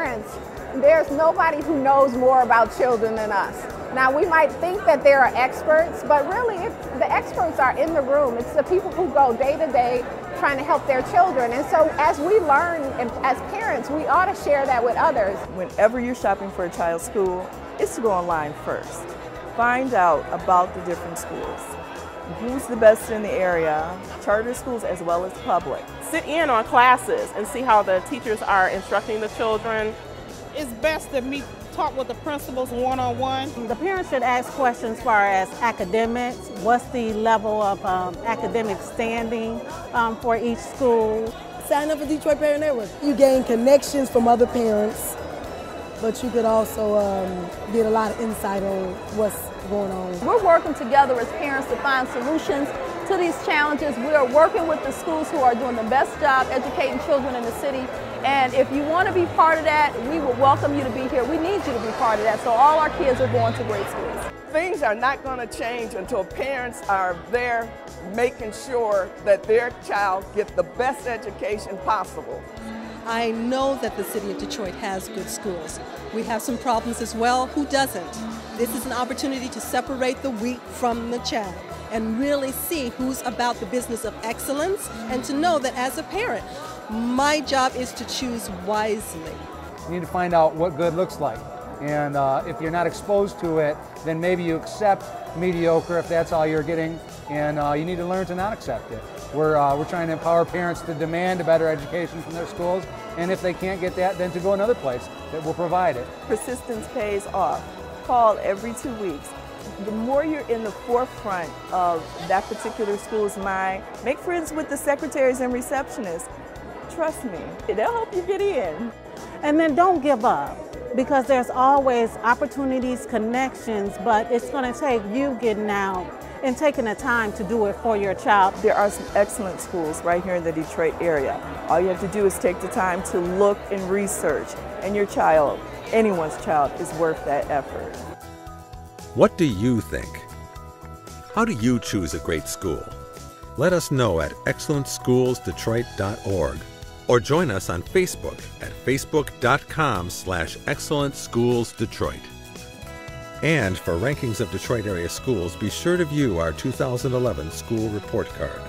parents, there's nobody who knows more about children than us. Now, we might think that there are experts, but really the experts are in the room. It's the people who go day to day trying to help their children. And so as we learn, and as parents, we ought to share that with others. Whenever you're shopping for a child's school, it's to go online first. Find out about the different schools. Who's the best in the area, charter schools as well as public. Sit in on classes and see how the teachers are instructing the children. It's best to talk with the principals one-on-one. The parents should ask questions as far as academics. What's the level of academic standing for each school? Sign up for Detroit Parent Network. You gain connections from other parents, but you could also get a lot of insight on what's going on. We're working together as parents to find solutions to these challenges. We are working with the schools who are doing the best job educating children in the city. And if you want to be part of that, we would welcome you to be here. We need you to be part of that, so all our kids are going to great schools. Things are not going to change until parents are there making sure that their child gets the best education possible. I know that the city of Detroit has good schools. We have some problems as well. Who doesn't? This is an opportunity to separate the wheat from the chaff and really see who's about the business of excellence, and to know that as a parent, my job is to choose wisely. You need to find out what good looks like. And if you're not exposed to it, then maybe you accept mediocre if that's all you're getting, and you need to learn to not accept it. We're trying to empower parents to demand a better education from their schools, and if they can't get that, then to go another place that will provide it. Persistence pays off. Call every 2 weeks. The more you're in the forefront of that particular school's mind, make friends with the secretaries and receptionists. Trust me, they'll help you get in. And then don't give up, because there's always opportunities, connections, but it's going to take you getting out and taking the time to do it for your child. There are some excellent schools right here in the Detroit area. All you have to do is take the time to look and research, and your child, anyone's child, is worth that effort. What do you think? How do you choose a great school? Let us know at excellentschoolsdetroit.org or join us on Facebook at facebook.com/excellentschoolsdetroit. And for rankings of Detroit area schools, be sure to view our 2011 school report card.